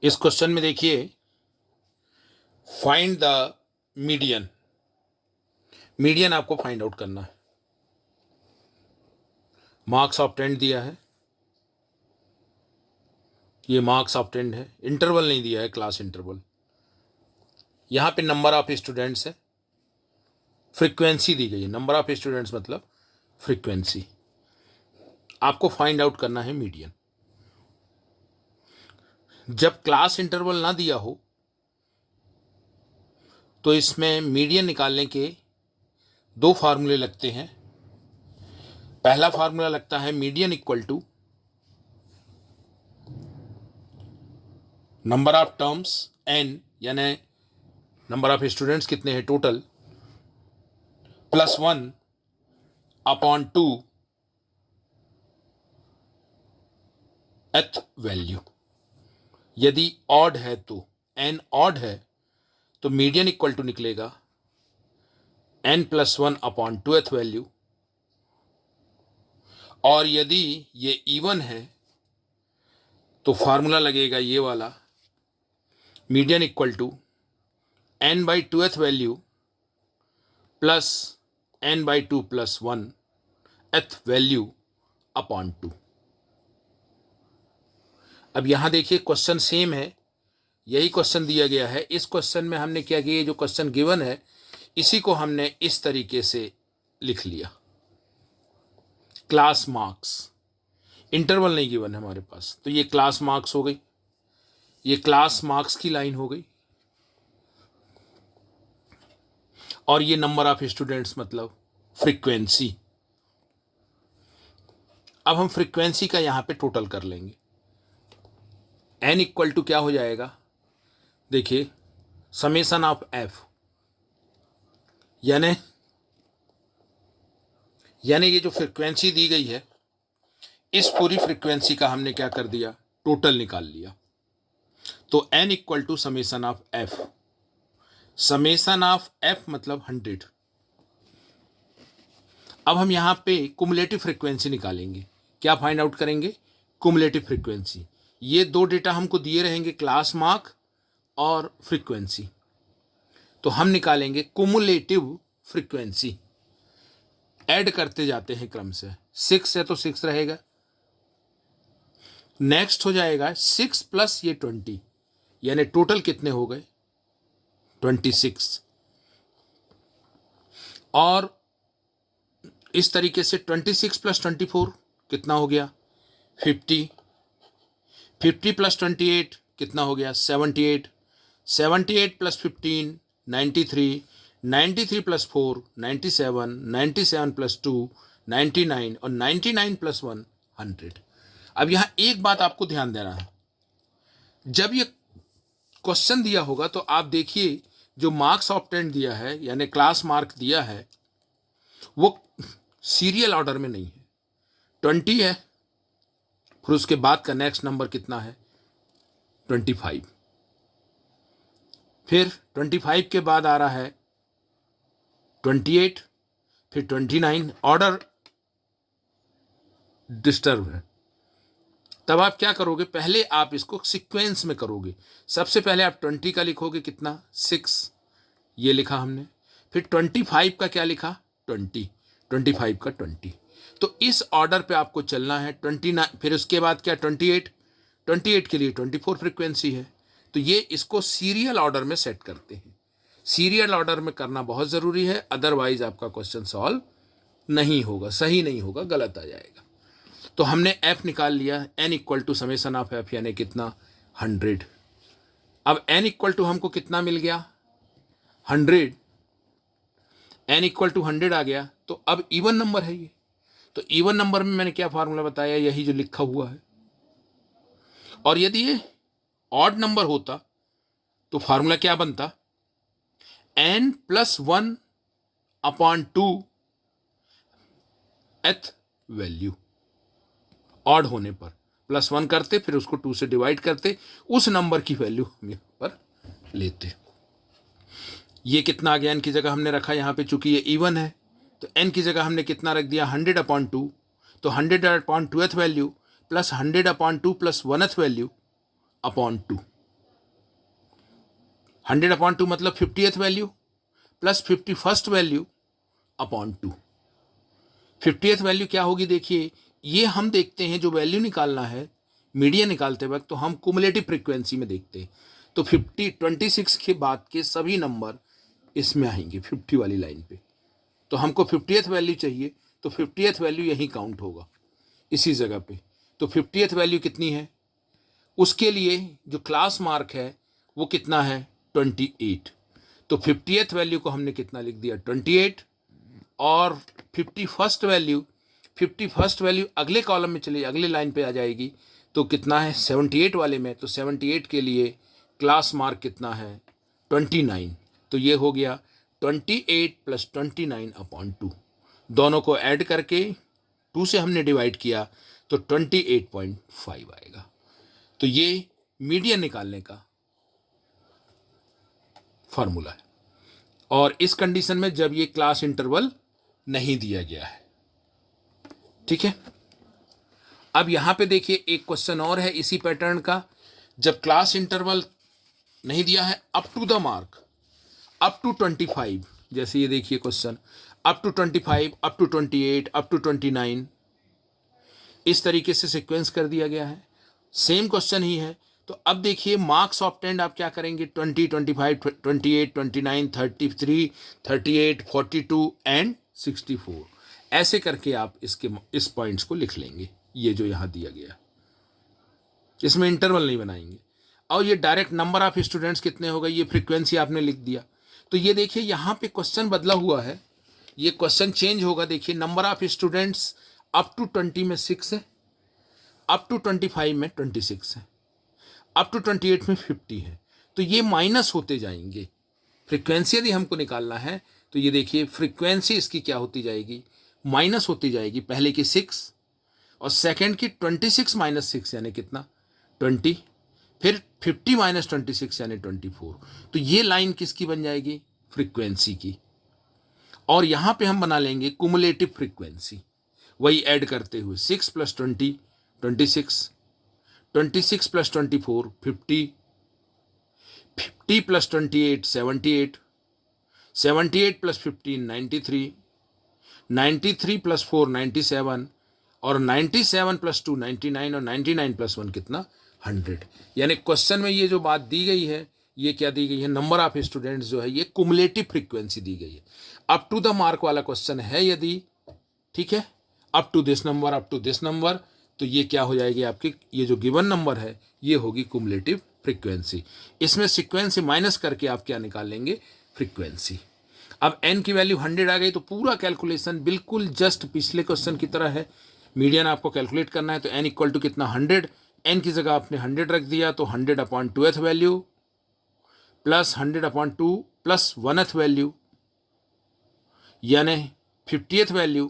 इस क्वेश्चन में देखिए, फाइंड द मीडियन। मीडियन आपको फाइंड आउट करना है। मार्क्स ऑब्टेंड दिया है, ये मार्क्स ऑब्टेंड है। इंटरवल नहीं दिया है, क्लास इंटरवल। यहाँ पे नंबर ऑफ स्टूडेंट्स है, फ्रीक्वेंसी दी गई है। नंबर ऑफ स्टूडेंट्स मतलब फ्रीक्वेंसी। आपको फाइंड आउट करना है मीडियन। जब क्लास इंटरवल ना दिया हो तो इसमें मीडियन निकालने के दो फार्मूले लगते हैं। पहला फार्मूला लगता है median equal to number of terms n, यानी नंबर ऑफ स्टूडेंट्स कितने हैं टोटल, +1 अपॉन 2 एथ वैल्यू। यदि ऑड है तो n ऑड है तो मीडियन इक्वल टू निकलेगा n+1 अपॉन 2th वैल्यू। और यदि ये इवन है तो फार्मूला लगेगा ये वाला, median equal to n/2th value plus n/2 + 1th value upon 2। अब यहां देखिए क्वेश्चन सेम है, यही क्वेश्चन दिया गया है। इस क्वेश्चन में हमने क्या किया, जो क्वेश्चन गिवन है इसी को हमने इस तरीके से लिख लिया। क्लास मार्क्स, इंटरवल नहीं गिवन है हमारे पास, तो ये क्लास मार्क्स हो गई, ये क्लास मार्क्स की लाइन हो गई, और ये नंबर ऑफ स्टूडेंट्स मतलब फ्रीक्वेंसी। अब हम फ्रीक्वेंसी का यहां पे टोटल कर लेंगे। n इक्वल टू क्या हो जाएगा, देखिए समेसन ऑफ f, यानी ये जो फ्रीक्वेंसी दी गई है इस पूरी फ्रीक्वेंसी का हमने क्या कर दिया, टोटल निकाल लिया। तो n equal to summation of f। Summation of f मतलब 100। अब हम यहां पे कुमुलेटिव फ्रीक्वेंसी निकालेंगे। क्या फाइंड आउट करेंगे, कुमुलेटिव फ्रीक्वेंसी। ये दो डेटा हमको दिए रहेंगे, क्लास मार्क और फ्रीक्वेंसी। तो हम निकालेंगे कुमुलेटिव फ्रीक्वेंसी। ऐड करते जाते हैं क्रम से, 6 है तो 6 रहेगा, नेक्स्ट हो जाएगा 6 प्लस ये 20, यानी टोटल कितने हो गए 26। और इस तरीके से 26 + 24 कितना हो गया 50, 50 + 28 कितना हो गया 78, 78 + 15 93, 93 + 4 97, 97 + 2 99 और 99 + 1 100। अब यहां एक बात आपको ध्यान देना है, जब ये क्वेश्चन दिया होगा तो आप देखिए जो मार्क्स ऑब्टेंड दिया है यानी क्लास मार्क दिया है वो सीरियल ऑर्डर में नहीं है। 20 है, फिर उसके बाद का नेक्स्ट नंबर कितना है 25, फिर 25 के बाद आ रहा है 28, फिर 29। ऑर्डर डिस्टर्ब है। तब आप क्या करोगे, पहले आप इसको सीक्वेंस में करोगे। सबसे पहले आप 20 का लिखोगे कितना 6, ये लिखा हमने। फिर 25 का क्या लिखा 20, 25 का 20। तो इस ऑर्डर पे आपको चलना है। 29, फिर उसके बाद क्या 28, 28 के लिए 24 फ्रीक्वेंसी है। तो ये इसको सीरियल ऑर्डर में सेट करते हैं। सीरियल ऑर्डर में करना बहुत ज़रूरी है, अदरवाइज आपका क्वेश्चन सॉल्व नहीं होगा, सही नहीं होगा, गलत आ जाएगा। तो हमने f निकाल लिया, n equal to summation of f यानी कितना 100। अब n इक्वल टू हमको कितना मिल गया 100, n इक्वल टू 100 आ गया। तो अब इवन नंबर है ये, तो इवन नंबर में मैंने क्या फार्मूला बताया, यही जो लिखा हुआ है। और यदि ये ऑड नंबर होता तो फार्मूला क्या बनता, n+1 अपॉन 2 एथ वैल्यू। ऑड होने पर +1 करते, फिर उसको 2 से डिवाइड करते, उस नंबर की वैल्यू हम यहाँ पर लेते। ये कितना आ गया, n की जगह हमने रखा यहाँ पे, चूंकि ये इवन है तो n की जगह हमने कितना रख दिया 100/2। तो 100/2th value plus 100/2 + 1th value upon 2। 100/2 मतलब 50th value plus 51st value upon 2। 50th value क्या होगी देखिए, ये हम देखते हैं जो वैल्यू निकालना है मीडियन निकालते वक्त, तो हम कुमुलेटिव फ्रीक्वेंसी में देखते हैं। तो 26 के बाद के सभी नंबर इसमें आएंगे 50 वाली लाइन पे। तो हमको 50th वैल्यू चाहिए, तो 50th वैल्यू यहीं काउंट होगा इसी जगह पे। तो 50th वैल्यू कितनी है, उसके लिए जो क्लास मार्क है वो कितना है 28। तो 50th वैल्यू को हमने कितना लिख दिया 28, और 51st वैल्यू अगले कॉलम में चली, अगले लाइन पे आ जाएगी। तो कितना है 78 वाले में, तो 78 के लिए क्लास मार्क कितना है 29। तो ये हो गया 28 + 29/2। दोनों को ऐड करके 2 से हमने डिवाइड किया तो 28.5 आएगा। तो ये मीडियन निकालने का फॉर्मूला है, और इस कंडीशन में जब ये क्लास इंटरवल नहीं दिया गया है। ठीक है, अब यहां पे देखिए एक क्वेश्चन और है इसी पैटर्न का। जब क्लास इंटरवल नहीं दिया है up to the mark, up to 25, जैसे ये देखिए question up to 25, up to 28, up to 29, इस तरीके से सीक्वेंस कर दिया गया है। सेम क्वेश्चन ही है। तो अब देखिए मार्क्स ऑब्टेन्ड आप क्या करेंगे 20, 25, 28, 29, 33, 38, 42 एंड 64, ऐसे करके आप इस पॉइंट्स को लिख लेंगे। ये जो यहाँ दिया गया, इसमें इंटरवल नहीं बनाएंगे। और ये डायरेक्ट नंबर ऑफ स्टूडेंट्स कितने हो गए, ये फ्रीक्वेंसी आपने लिख दिया। तो ये देखिए यहाँ पे क्वेश्चन बदला हुआ है, ये क्वेश्चन चेंज होगा। देखिए number of students up to 20 में 6 है, अप टू 25 में 26 है, अप टू 28 में 50 है। तो ये माइनस होते जाएंगे। फ्रीक्वेंसी यदि हमको निकालना है तो ये देखिए फ्रीक्वेंसी इसकी क्या होती जाएगी, माइनस होती जाएगी। पहले की 6 और सेकंड की 26 - 6 यानी कितना 20, फिर 50 - 26 यानी 24। तो ये लाइन किसकी बन जाएगी, फ्रीक्वेंसी की। और यहां पे हम बना लेंगे कुमुलेटिव फ्रीक्वेंसी, वही ऐड करते हुए 6 + 20 26, 26 + 24 50, 50 + 28 78, 78 + 15 93, 93 + 4 97, और 97 + 2 99, और 99 + 1 कितना 100। यानी क्वेश्चन में ये जो बात दी गई है, ये क्या दी गई है, नंबर ऑफ स्टूडेंट्स जो है ये कुमुलेटिव फ्रीक्वेंसी दी गई है। अप टू द मार्क वाला क्वेश्चन है यदि, ठीक है, up to this number, up to this number, तो ये क्या हो जाएगी आपकी, ये जो गिवन नंबर है ये होगी कुमुलेटिव फ्रीक्वेंसी। इसमें सीक्वेंस माइनस करके आप क्या निकाल लेंगे, फ्रीक्वेंसी। अब n की वैल्यू 100 आ गई तो पूरा कैलकुलेशन बिल्कुल जस्ट पिछले क्वेश्चन की तरह है। मीडियन आपको कैलकुलेट करना है तो n = कितना 100, n की जगह आपने 100 रख दिया तो 100/2th value plus 100/2 plus 1th value यानी 50th value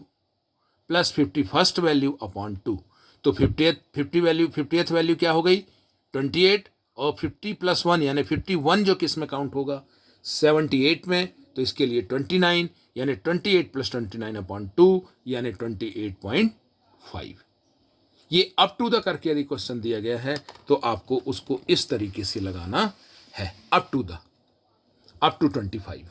plus 51st value upon 2। तो 50th वैल्यू क्या हो गई 28, और 50 + 1 यानी 51 जो किस में काउंट होगा 78 में, तो इसके लिए 29 यानी 28 + 29/2 यानी 28.5। ये अप टू द करके यदि क्वेश्चन दिया गया है तो आपको उसको इस तरीके से लगाना है, अप टू 25।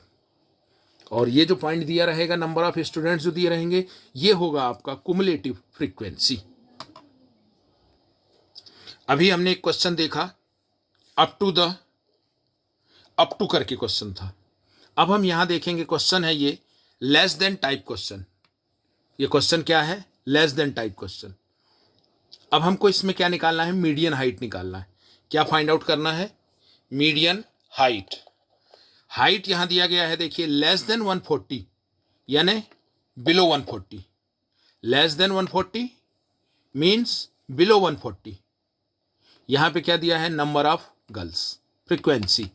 और ये जो पॉइंट दिया रहेगा नंबर ऑफ स्टूडेंट्स जो दिए रहेंगे ये होगा आपका कुमुलेटिव फ्रीक्वेंसी। अभी हमने एक क्वेश्चन देखा अप टू करके क्वेश्चन था। अब हम यहां देखेंगे क्वेश्चन है ये लेस देन टाइप क्वेश्चन। ये क्वेश्चन क्या है, लेस देन टाइप क्वेश्चन। अब हमको इसमें क्या निकालना है, मीडियन हाइट निकालना है। क्या फाइंड आउट करना है, मीडियन हाइट। हाइट यहां दिया गया है देखिए लेस देन 140 यानी below 140, less than 140 means below 140। यहां पे क्या दिया है, नंबर ऑफ गर्ल्स, फ्रीक्वेंसी।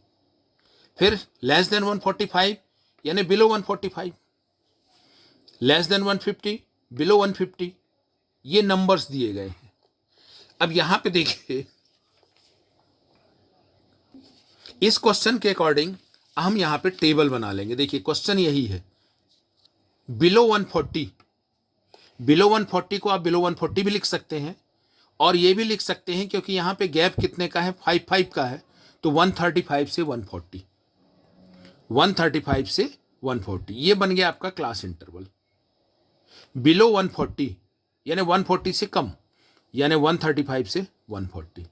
फिर लेस देन 145 यानी बिलो 145, लेस देन 150 बिलो 150। ये नंबर्स दिए गए हैं। अब यहां पे देखिए इस क्वेश्चन के अकॉर्डिंग हम यहां पे टेबल बना लेंगे। देखिए क्वेश्चन यही है, बिलो 140, बिलो 140 को आप बिलो 140 भी लिख सकते हैं और ये भी लिख सकते हैं क्योंकि यहां पे गैप कितने का है 55 का है, तो 135 से 140 135 से 140, ये बन गया आपका क्लास इंटरवल। बिलो 140 यानी 140 से कम, यानी 135 से 140।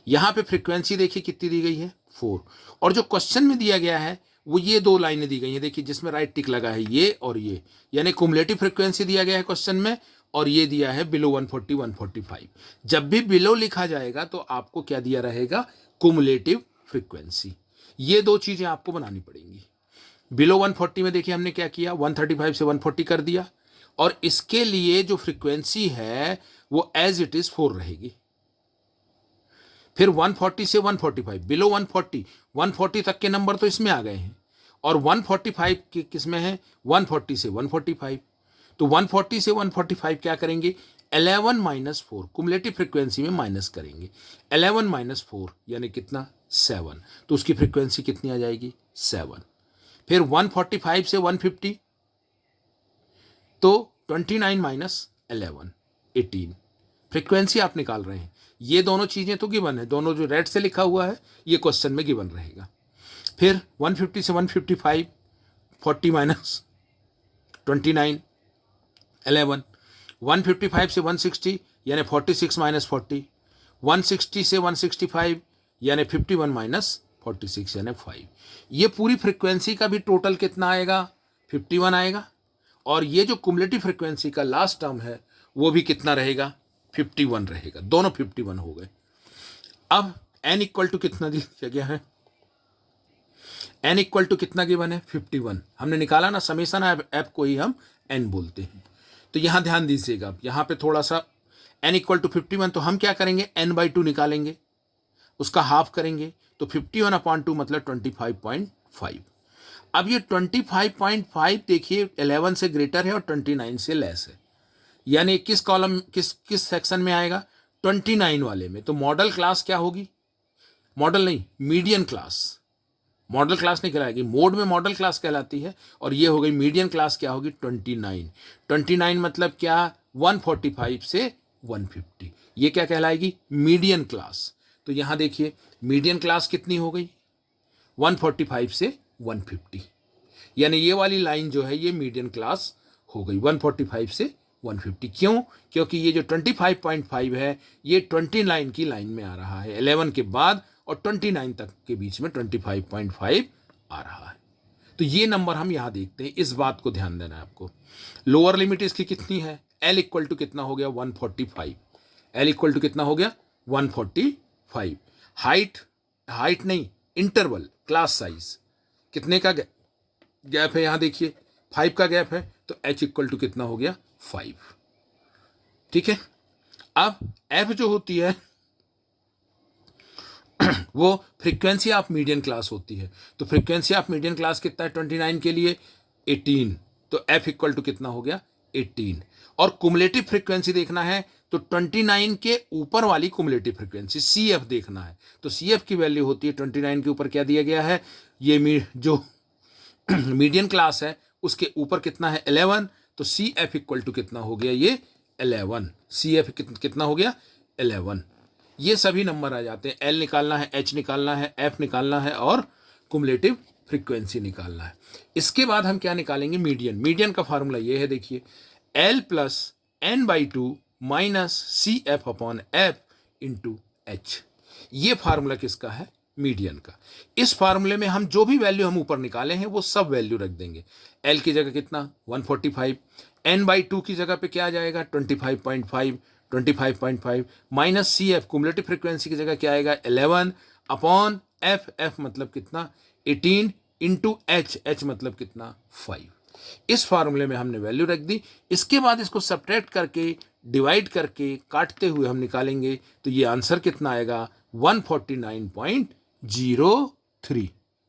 यहाँ पे फ्रीक्वेंसी देखिए कितनी दी गई है, 4। और जो क्वेश्चन में दिया गया है वो ये 2 लाइनें दी गई हैं, देखिए जिसमें राइट टिक लगा है, ये और ये, यानी कुमुलेटिव फ्रीक्वेंसी दिया गया है क्वेश्चन में, और ये दिया है बिलो 140 145। जब भी बिलो लिखा जाएगा तो आपको क्या दिया रहेगा, कुमुलेटिव फ्रीक्वेंसी। ये 2 चीजें आपको बनानी पड़ेंगी। बिलो 140 में देखिए हमने क्या किया, 135 से 140 कर दिया, और इसके लिए जो फ्रीक्वेंसी है वो एज इट इज 4 रहेगी। फिर 140 से 145, बिलो 140, 140 तक के नंबर तो इसमें आ गए हैं, और 145 के किस में है, 140 से 145। तो 140 से 145 क्या करेंगे, 11 माइनस 4, कुमुलेटिव फ्रीक्वेंसी में माइनस करेंगे। 11 माइनस 4 यानी कितना, 7, तो उसकी फ्रीक्वेंसी कितनी आ जाएगी, 7। फिर 145 से 150, तो 29 माइनस 11, 18, फ्रीक्वेंसी आप निकाल रहे हैं। ये दोनों चीजें तो गिवन है, दोनों जो रेड से लिखा हुआ है ये क्वेश्चन में गिवन रहेगा। फिर 150 से 155, 40 माइनस 29, 11। 155 से 160 यानी 46 माइनस 40, 160 से 165 यानी 51 माइनस 46 यानी 5। ये पूरी फ्रीक्वेंसी का भी टोटल कितना आएगा, 51 आएगा, और ये जो कुमुलेटिव फ्रीक्वेंसी का लास्ट टर्म है वो भी कितना रहेगा, 51 रहेगा। दोनों 51 हो गए। अब n इक्वल टू कितना दिया गया है, n इक्वल टू कितना गिवन है, 51 हमने निकाला ना, समेशन ऐप को ही हम n बोलते हैं। तो यहां ध्यान दीजिएगा, आप यहां पे थोड़ा सा n इक्वल टू 51, तो हम क्या करेंगे, n/2 निकालेंगे, उसका हाफ करेंगे, तो 51/2 मतलब 25.5। अब ये 25.5 देखिए 11 से ग्रेटर है और 29 से लेस है, यानी किस कॉलम किस सेक्शन में आएगा, 29 वाले में। तो मॉडल क्लास क्या होगी, मॉडल नहीं, मीडियन क्लास। मॉडल क्लास नहीं कहलाएगी, मोड में मॉडल क्लास कहलाती है, और ये हो गई मीडियन क्लास, क्या होगी, 29। 29 मतलब क्या, 145 से 150, ये क्या कहलाएगी, मीडियन क्लास। तो यहां देखिए मीडियन क्लास कितनी हो गई, 145 से 150, यानी ये वाली लाइन जो है ये मीडियन क्लास हो गई, 145 से 150। क्यों, क्योंकि ये जो 25.5 है ये 29 की लाइन में आ रहा है, 11 के बाद और 29 तक के बीच में 25.5 आ रहा है। तो ये नंबर हम यहां देखते हैं, इस बात को ध्यान देना है आपको। लोअर लिमिट इसकी कितनी है, L इक्वल टू कितना हो गया, 145। L इक्वल टू कितना हो गया, 145। हाइट नहीं, इंटरवल, क्लास साइज कितने का गैप है, यहां देखिए 5 का गैप है, तो H इक्वल टू कितना हो गया, 5। ठीक है। अब F जो होती है वो फ्रीक्वेंसी ऑफ मीडियन क्लास होती है। तो फ्रीक्वेंसी ऑफ मीडियन क्लास कितना है 29 के लिए, 18, तो F इक्वल टू कितना हो गया, 18। और कुमुलेटिव फ्रीक्वेंसी देखना है तो 29 के ऊपर वाली कुमुलेटिव फ्रीक्वेंसी CF देखना है। तो CF की वैल्यू होती है 29 के ऊपर क्या दिया गया है, ये जो मीडियन क्लास है उसके ऊपर कितना है, 11, तो CF इक्वल टू कितना हो गया, ये 11। CF कितना हो गया, 11। ये सभी नंबर आ जाते हैं, L निकालना है, H निकालना है, F निकालना है और कुमुलेटिव फ्रीक्वेंसी निकालना है। इसके बाद हम क्या निकालेंगे, मीडियन। मीडियन का फार्मूला ये है, देखिए L plus n/2 minus CF/F into H। ये फार्मूला किसका है, मीडियन का। इस फार्मूले में हम जो भी वैल्यू हम ऊपर निकाले हैं वो सब वैल्यू रख देंगे। L की जगह कितना, 145, n/2 की जगह पे क्या आ जाएगा, 25.5 माइनस CF कुमुलेटिव फ्रीक्वेंसी की जगह क्या आएगा, 11/F, F मतलब कितना, 18 इंटू H मतलब कितना, 5। इस फार्मूले में हमने वैल्यू रख दी। इसके बाद इसको सब्ट्रैक्ट करके, डिवाइड करके, काटते हुए हम निकालेंगे, तो ये आंसर कितना आएगा, 149.03।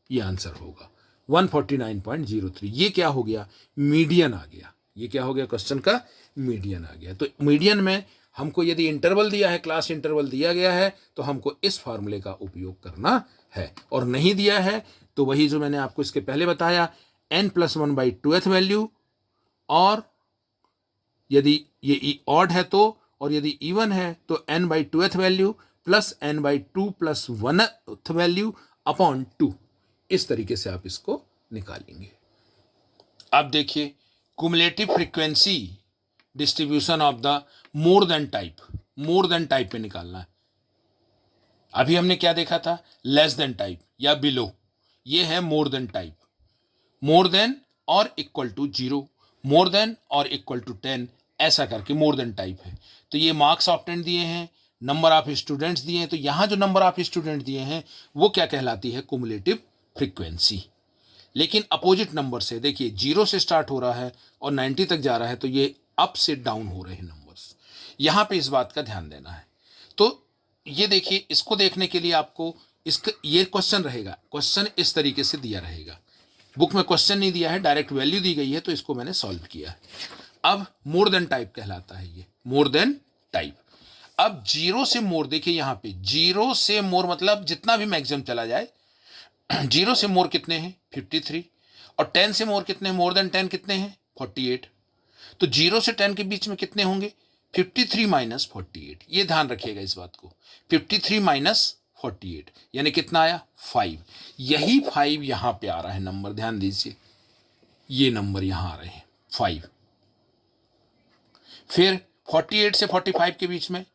ये आंसर होगा 149.03। ये क्या हो गया, मीडियन आ गया। ये क्या हो गया, क्वेश्चन का मीडियन आ गया। तो मीडियन में हमको यदि इंटरवल दिया है, क्लास इंटरवल दिया गया है, तो हमको इस फार्मूले का उपयोग करना है, और नहीं दिया है तो वही जो मैंने आपको इसके पहले बताया, n+1/2th वैल्यू, और यदि ये ऑड है तो, और यदि इवन है तो n/2th value plus n/2 + 1th value upon 2। इस तरीके से आप इसको निकालेंगे। अब देखिए cumulative frequency distribution of the more than type पे निकालना है। अभी हमने क्या देखा था, लेस देन टाइप या बिलो, ये है more than type. More than और इक्वल टू 0, मोर देन और इक्वल टू 10, ऐसा करके मोर देन टाइप है। तो ये मार्क्स ऑब्टेंड दिए हैं, नंबर ऑफ स्टूडेंट्स दिए हैं, तो यहाँ जो नंबर ऑफ स्टूडेंट दिए हैं वो क्या कहलाती है, कुमुलेटिव फ्रीक्वेंसी। लेकिन अपोजिट नंबर से देखिए 0 से स्टार्ट हो रहा है और 90 तक जा रहा है, तो ये अप से डाउन हो रहे हैं नंबर्स, यहाँ पे इस बात का ध्यान देना है। तो ये देखिए, इसको देखने के लिए आपको इसका ये क्वेश्चन रहेगा, क्वेश्चन इस तरीके से दिया रहेगा। बुक में क्वेश्चन नहीं दिया है, डायरेक्ट वैल्यू दी गई है, तो इसको मैंने सॉल्व किया है। अब मोर देन टाइप कहलाता है ये, मोर देन टाइप। अब 0 से मोर, देखिए यहाँ पे 0 से मोर मतलब जितना भी मैक्सिमम चला जाए। 0 से मोर कितने हैं, 53, और 10 से मोर कितने, मोर देन 10 कितने हैं, 48। तो 0 से 10 के बीच में कितने होंगे, 53 माइनस 48, ये ध्यान रखिएगा इस बात को। 53 माइनस 48 यानी कितना आया, 5। यही 5 यहां पे आ रहा है नंबर, ध्यान दीजिए, ये नंबर यहां आ रहे हैं 5। फिर 48 से 45 के बीच में,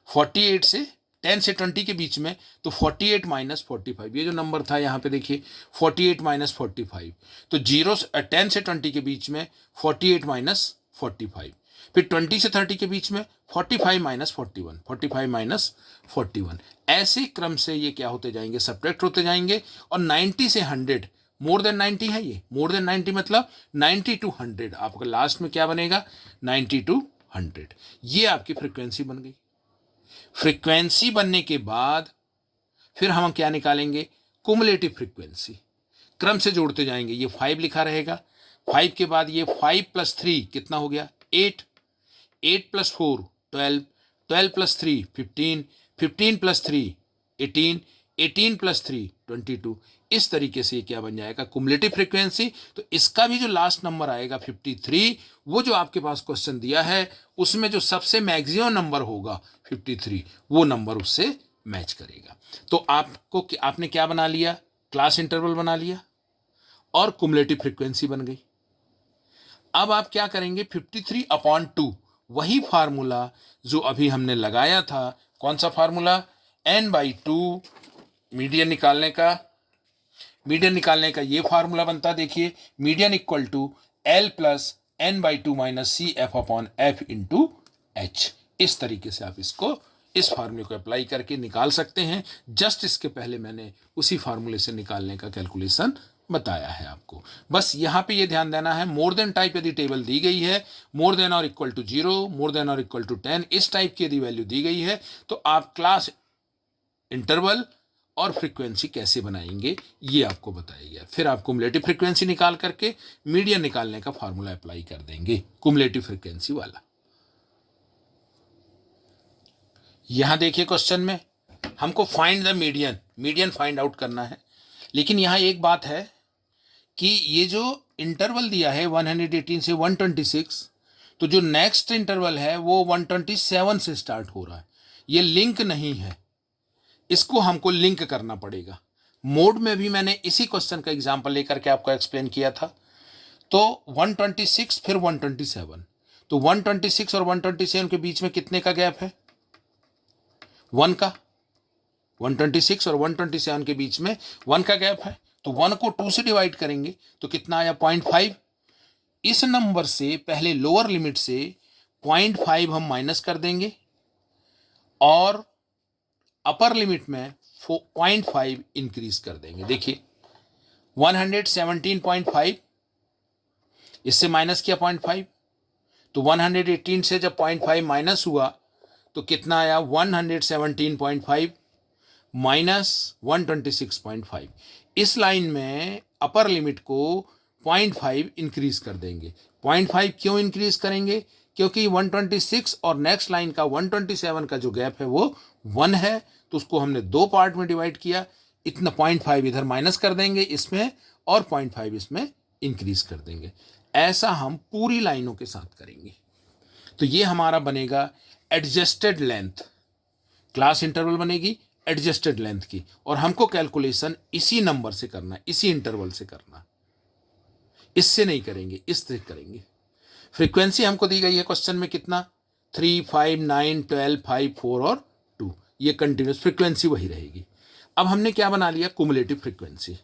48 से 10 से 20 के बीच में, तो 48 माइनस 45, ये जो नंबर था यहाँ पे देखिए 48 माइनस 45, तो 10 से 20 के बीच में 48 माइनस 45। फिर 20 से 30 के बीच में 45 माइनस 41, 45 माइनस 41, ऐसे क्रम से ये क्या होते जाएंगे, सब्ट्रैक्ट होते जाएंगे। और 90 से 100, मोर देन 90 है ये, मोर देन 90 मतलब 90 टू 100, आपका लास्ट में क्या बनेगा, 90 टू 100, ये आपकी फ्रीक्वेंसी बन गई। फ्रीक्वेंसी बनने के बाद फिर हम क्या निकालेंगे, कुमुलेटिव फ्रीक्वेंसी, क्रम से जोड़ते जाएंगे। ये 5 लिखा रहेगा, 5 के बाद ये 5 प्लस 3 कितना हो गया, 8, 8 प्लस 4 12, 12 प्लस 3 15, 15 प्लस 3 18, 18 प्लस 3 22। इस तरीके से क्या बन जाएगा, कुमुलेटिव फ्रीक्वेंसी। तो इसका भी जो लास्ट नंबर आएगा 53, वो जो आपके पास क्वेश्चन दिया है उसमें जो सबसे मैक्सिमम नंबर होगा 53, वो नंबर उससे मैच करेगा। तो आपने क्या बना लिया, क्लास इंटरवल बना लिया और कुमुलेटिव फ्रीक्वेंसी बन गई। अब आप क्या करेंगे, 53/2, वही फार्मूला जो अभी हमने लगाया था, कौन सा फार्मूला, n/2 मीडियन निकालने का ये फार्मूला बनता है। देखिए median equal to L plus n/2 minus CF/F into H। इस तरीके से आप इसको, इस फार्मूले को अप्लाई करके निकाल सकते हैं। जस्ट इसके पहले मैंने उसी फार्मूले से निकालने का कैलकुलेशन बताया है आपको। बस यहाँ पे ये ध्यान देना है, मोर देन टाइप यदि टेबल दी गई है, मोर देन और इक्वल टू 0, मोर देन और इक्वल टू 10, इस टाइप की यदि वैल्यू दी गई है, तो आप क्लास इंटरवल और फ्रीक्वेंसी कैसे बनाएंगे ये आपको बताया गया। फिर आप कुमुलेटिव फ्रीक्वेंसी निकाल करके मीडियन निकालने का फार्मूला अप्लाई कर देंगे, कुमुलेटिव फ्रीक्वेंसी वाला। यहां देखिए क्वेश्चन में हमको find the median find out करना है। लेकिन यहां एक बात है कि ये जो इंटरवल दिया है 118 से 126, तो जो नेक्स्ट इंटरवल है वो 127 से स्टार्ट हो रहा है, ये लिंक नहीं है, इसको हमको लिंक करना पड़ेगा। मोड में भी मैंने इसी क्वेश्चन का एग्जांपल लेकर के आपको एक्सप्लेन किया था। तो 126 फिर 127, तो 126 और 127 के बीच में कितने का गैप है, 1 का। 126 और 127 के बीच में 1 का गैप है, तो 1 को 2 से डिवाइड करेंगे तो कितना आया, 0.5। इस नंबर से पहले लोअर लिमिट से 0.5 हम माइनस कर देंगे और अपर लिमिट में 0.5 इंक्रीज कर देंगे। देखिए 117.5, इससे माइनस किया 0.5, तो 118 से जब 0.5 माइनस हुआ तो कितना आया, 117.5 माइनस 126.5। इस लाइन में अपर लिमिट को 0.5 इंक्रीज कर देंगे। 0.5 क्यों इंक्रीज करेंगे, क्योंकि 126 और नेक्स्ट लाइन का 127 का जो गैप है वो 1 है, तो उसको हमने 2 पार्ट में डिवाइड किया। इतना 0.5 इधर माइनस कर देंगे इसमें और 0.5 इसमें इंक्रीज कर देंगे। ऐसा हम पूरी लाइनों के साथ करेंगे। तो ये हमारा बनेगा एडजस्टेड लेंथ, क्लास इंटरवल बनेगी एडजस्टेड लेंथ की, और हमको कैलकुलेशन इसी नंबर से करना है, इसी इंटरवल से करना। इससे नहीं करेंगे, इससे करेंगे। फ्रीक्वेंसी हमको दी गई है क्वेश्चन में कितना, 3, 5, 9, 12, 5, 4 और 2, ये कंटिन्यूस फ्रीक्वेंसी वही रहेगी। अब हमने क्या बना लिया, कुमुलेटिव फ्रीक्वेंसी।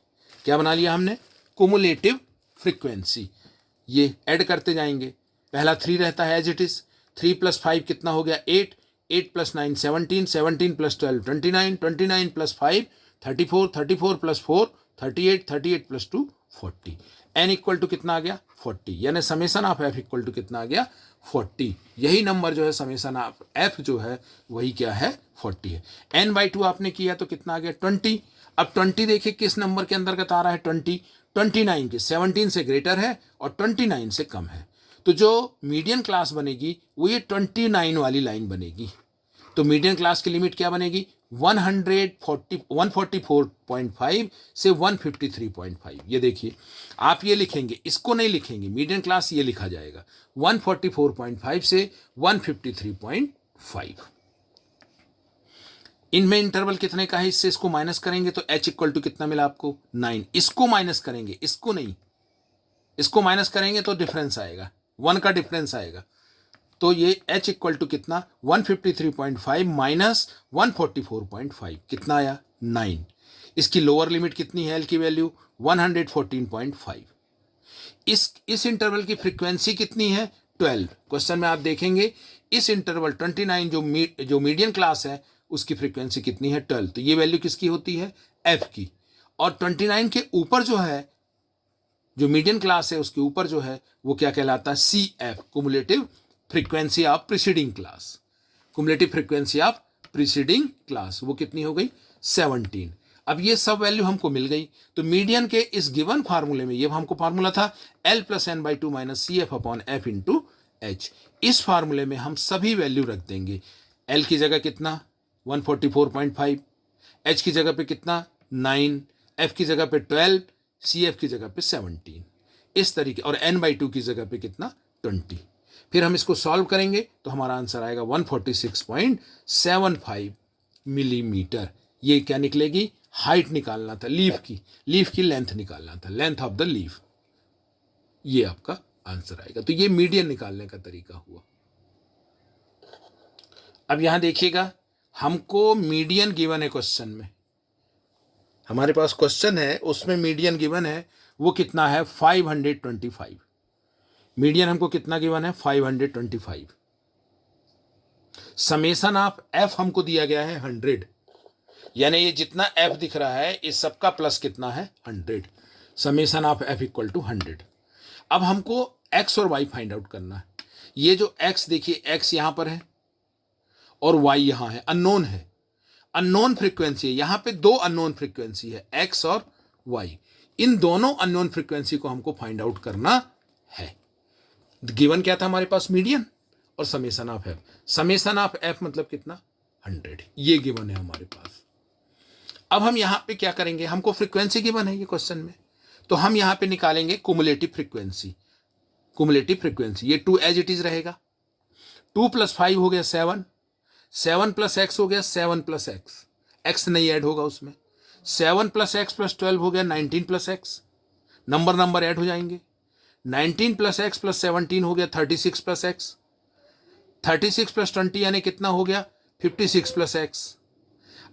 क्या बना लिया हमने, कुमुलेटिव फ्रीक्वेंसी। ये ऐड करते जाएंगे, पहला 3 रहता है एज इट इज, 3 + 5 कितना हो गया 8, 8 + 9 17, 17 + 12 29, 29 + 5 34, 34 + 4 38, 38 + 2 40। n इक्वल टू कितना आ गया 40, यानी summation of f equal to कितना आ गया 40। यही नंबर जो है समेसन ऑफ f जो है वही क्या है 40 है। n/2 आपने किया तो कितना आ गया 20। अब 20 देखिए किस नंबर के अंतर्गत आ रहा है 20, 29 के, 17 से ग्रेटर है और 29 से कम है। तो जो मीडियन क्लास बनेगी वो ये 29 वाली लाइन बनेगी। तो मीडियन क्लास की लिमिट क्या बनेगी 144.5 से 153.5। ये देखिए आप ये लिखेंगे, इसको नहीं लिखेंगे, मीडियन क्लास ये लिखा जाएगा 144.5 से 153.5। इनमें इंटरवल कितने का है, इससे इसको माइनस करेंगे तो h इक्वल टू कितना मिला आपको 9। इसको माइनस करेंगे, इसको नहीं, इसको माइनस करेंगे तो डिफरेंस आएगा, 1 का डिफरेंस आएगा। तो ये h इक्वल टू कितना 153.5 माइनस 144.5 कितना आया 9। इसकी लोअर लिमिट कितनी है, l की वैल्यू 114.5। इस इंटरवल की फ्रीक्वेंसी कितनी है 12। क्वेश्चन में आप देखेंगे इस इंटरवल 29 जो मीडियन क्लास है उसकी फ्रीक्वेंसी कितनी है 12। तो ये वैल्यू किसकी होती है f की। और 29 के ऊपर जो है जो मीडियन क्लास है उसके ऊपर जो है वो क्या कहलाता है CF, cumulative frequency of preceding class. Cumulative frequency of preceding class वो कितनी हो गई 17। अब ये सब वैल्यू हमको मिल गई। तो मीडियन के इस गिवन फार्मूले में, ये हमको फार्मूला था L + n/2 - CF/F × H। इस फार्मूले में हम सभी वैल्यू रख देंगे। L की जगह कितना 144.5, H की जगह पे कितना 9, F की जगह पे 12, CF की जगह पे 17, इस तरीके, और n/2 की जगह पे कितना 20। फिर हम इसको सॉल्व करेंगे तो हमारा आंसर आएगा 146.75 मिलीमीटर। ये क्या निकलेगी, हाइट निकालना था लीफ की लेंथ निकालना था, लेंथ ऑफ द लीफ, ये आपका आंसर आएगा। तो ये मीडियन निकालने का तरीका हुआ। अब यहां देखिएगा हमको मीडियन गिवन है क्वेश्चन में, हमारे पास क्वेश्चन है उसमें मीडियन गिवन है, वो कितना है 525। मीडियन हमको कितना गिवन है 525। समेसन ऑफ f हमको दिया गया है 100, यानी ये जितना f दिख रहा है इस सबका प्लस कितना है 100। Summation of f equal to 100। अब हमको x और y फाइंड आउट करना है। ये जो x देखिए x यहां पर है और y यहां है, अननोन है, अननोन फ्रीक्वेंसी है। यहां पे दो अननोन फ्रीक्वेंसी है x और y। इन दोनों अननोन फ्रीक्वेंसी को हमको फाइंड आउट करना है। गिवन क्या था हमारे पास मीडियन और summation of f। Summation of f मतलब कितना 100, ये गिवन है हमारे पास। अब हम यहां पे क्या करेंगे, हमको फ्रीक्वेंसी गिवन है ये क्वेश्चन में, तो हम यहां पे निकालेंगे कुमुलेटिव फ्रीक्वेंसी। कुमुलेटिव फ्रीक्वेंसी ये 2 एज इट इज रहेगा। 2 + 5 हो गया 7, 7 + x हो गया 7 + x, x नहीं ऐड होगा उसमें। 7 + x + 12 हो गया 19 + x, नंबर ऐड हो जाएंगे। 19 + x + 17 हो गया 36 + x, 36 + 20 यानी कितना हो गया 56 + x।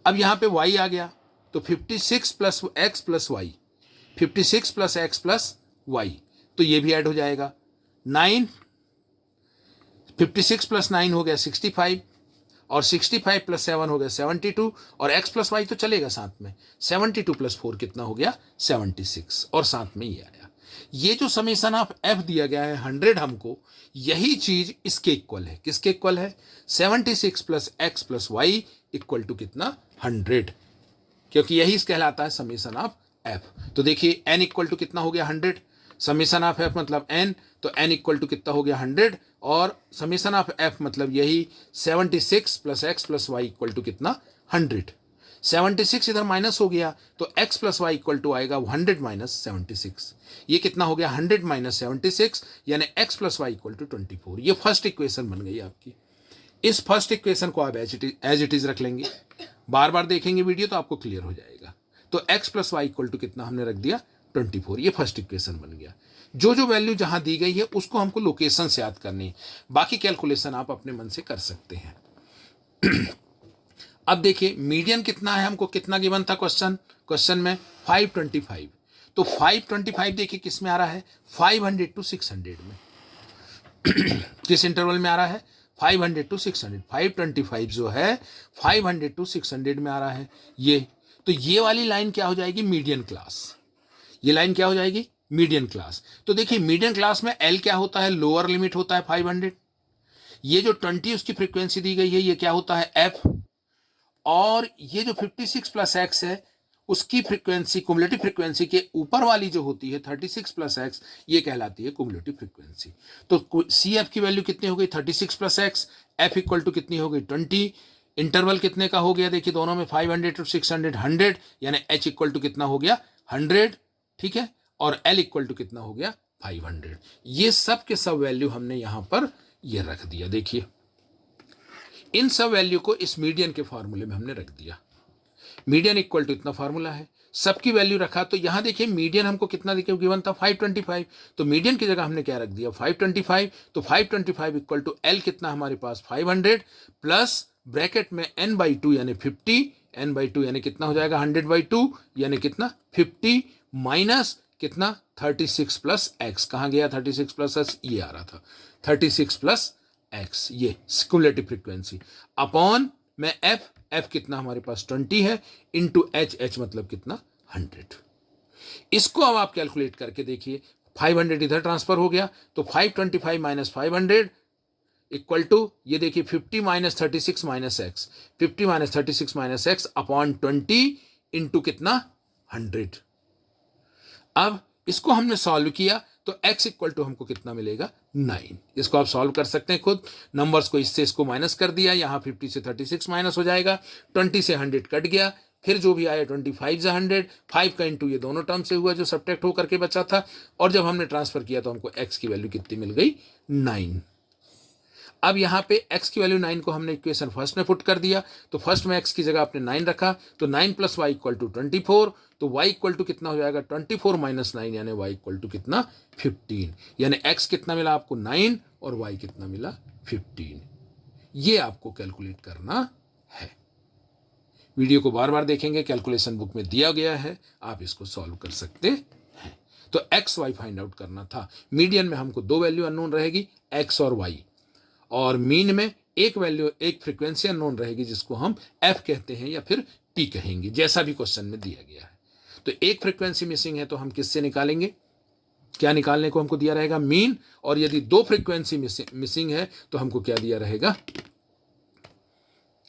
अब यहां पे y आ गया तो 56 + x + y, 56 + x + y, तो ये भी ऐड हो जाएगा। 9, 56 + 9 हो गया 65, और 65 + 7 हो गया 72, और x + y तो चलेगा साथ में। 72 + 4 कितना हो गया 76, और साथ में ये आया। ये जो समेसन ऑफ f दिया गया है 100 हमको, यही चीज इसके इक्वल है। किसके इक्वल है 76 + x + y इक्वल टू कितना 100, क्योंकि यही कहलाता है समेसन ऑफ f। तो देखिए n इक्वल टू कितना हो गया 100, समेसन ऑफ f मतलब n, तो n इक्वल टू कितना हो गया 100, और समेसन ऑफ f मतलब यही 76 + x + y इक्वल टू कितना 100। 76 इधर माइनस हो गया तो x + y इक्वल टू आएगा 100 - 76। ये कितना हो गया 100 - 76, यानी x + y इक्वल टू 24। ये फर्स्ट इक्वेशन बन गई आपकी। इस फर्स्ट इक्वेशन को आप एज इट इज रख लेंगे, बार बार देखेंगे वीडियो तो आपको क्लियर हो जाएगा। तो x + y इक्वल टू कितना हमने रख दिया 24, ये फर्स्ट इक्वेशन बन गया। जो जो वैल्यू जहां दी गई है उसको हमको लोकेशन से याद करनी है, बाकी कैलकुलेशन आप अपने मन से कर सकते हैं। अब देखिए मीडियन कितना है, हमको कितना गिवन था क्वेश्चन में 525। तो 525 देखिए किस में आ रहा है, 500 to 600 में। किस इंटरवल में आ रहा है, 500 to 600। 525 जो है 500 to 600 में आ रहा है ये। तो ये वाली लाइन क्या हो जाएगी, मीडियन क्लास। ये लाइन क्या हो जाएगी, मीडियन क्लास। तो देखिए मीडियन क्लास में एल क्या होता है, लोअर लिमिट होता है 500। ये जो 20 उसकी फ्रीक्वेंसी दी गई है ये क्या होता है, एफ। और ये जो 56 प्लस एक्स है उसकी फ्रीक्वेंसी, कुमुलेटिव फ्रीक्वेंसी के ऊपर वाली जो होती है 36 प्लस एक्स, ये कहलाती है कुमुलेटिव फ्रीक्वेंसी। तो सी एफ की वैल्यू कितनी हो गई, 36 plus x. F equal to कितनी हो गई, 20। इंटरवल कितने का हो गया, देखिए दोनों में 500 to 600, 100, यानी एच इक्वल टू कितना हो गया, 100, ठीक है। और एल इक्वल टू कितना हो गया, 500। ये सब के सब वैल्यू हमने यहां पर ये रख दिया। देखिए इन सब वैल्यू को इस मीडियन के फॉर्मूले में हमने रख दिया। मीडियन इक्वल टू इतना फार्मूला है, सबकी वैल्यू रखा। तो यहां देखिए मीडियन हमको कितना देखिए गिवन था, 525। तो मीडियन की जगह हमने क्या रख दिया, 525। तो 525 इक्वल टू एल कितना हमारे पास 500 प्लस ब्रैकेट में n/2 यानी 50। n/2 यानी कितना हो जाएगा, 100/2 यानी कितना 50 माइनस कितना 36 प्लस एक्स। कहां गया 36 प्लस एक्स, ये आ रहा था 36 प्लस एक्स, ये क्युमुलेटिव फ्रीक्वेंसी अपॉन में एफ कितना हमारे पास 20 है, इंटू एच मतलब कितना 100। इसको अब आप कैलकुलेट करके देखिए, 500 इधर ट्रांसफर हो गया तो 525 माइनस 500 इक्वल टू ये देखिए 50 minus 36 minus x, 50 minus 36 minus x upon 20 into कितना 100। अब इसको हमने सॉल्व किया तो x इक्वल टू हमको कितना मिलेगा, 9। इसको आप सॉल्व कर सकते हैं खुद, नंबर्स को इससे इसको माइनस कर दिया, यहाँ 50 से 36 माइनस हो जाएगा, 20 से 100 कट गया, फिर जो भी आया 25 से 100, 5 का इंटू ये दोनों टर्म से हुआ जो सब्ट्रैक्ट होकर के बचा था। और जब हमने ट्रांसफर किया तो हमको x की वैल्यू कितनी मिल गई, 9। अब यहाँ पे x की वैल्यू 9 को हमने इक्वेशन फर्स्ट में पुट कर दिया। तो फर्स्ट में x की जगह आपने 9 रखा, तो 9 प्लस वाई इक्वल टू 24। तो y इक्वल टू कितना हो जाएगा, 24 माइनस 9 यानी y इक्वल टू कितना 15। यानी x कितना मिला आपको 9 और y कितना मिला 15। ये आपको कैलकुलेट करना है। वीडियो को बार बार देखेंगे, कैलकुलेशन बुक में दिया गया है, आप इसको सॉल्व कर सकते हैं। तो एक्स वाई फाइंड आउट करना था। मीडियन में हमको दो वैल्यू अननोन रहेगी, एक्स और वाई, और मीन में एक वैल्यू, एक फ्रीक्वेंसी अननोन रहेगी जिसको हम एफ कहते हैं या फिर पी कहेंगे, जैसा भी क्वेश्चन में दिया गया है। तो एक फ्रीक्वेंसी मिसिंग है तो हम किससे निकालेंगे, क्या निकालने को हमको दिया रहेगा, मीन। और यदि दो फ्रीक्वेंसी मिसिंग है तो हमको क्या दिया रहेगा,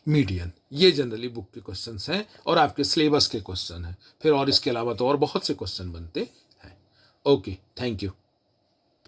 मीडियन। ये जनरली बुक के क्वेश्चंस हैं और आपके सिलेबस के क्वेश्चन हैं। फिर और इसके अलावा तो और बहुत से क्वेश्चन बनते हैं। Okay, thank you.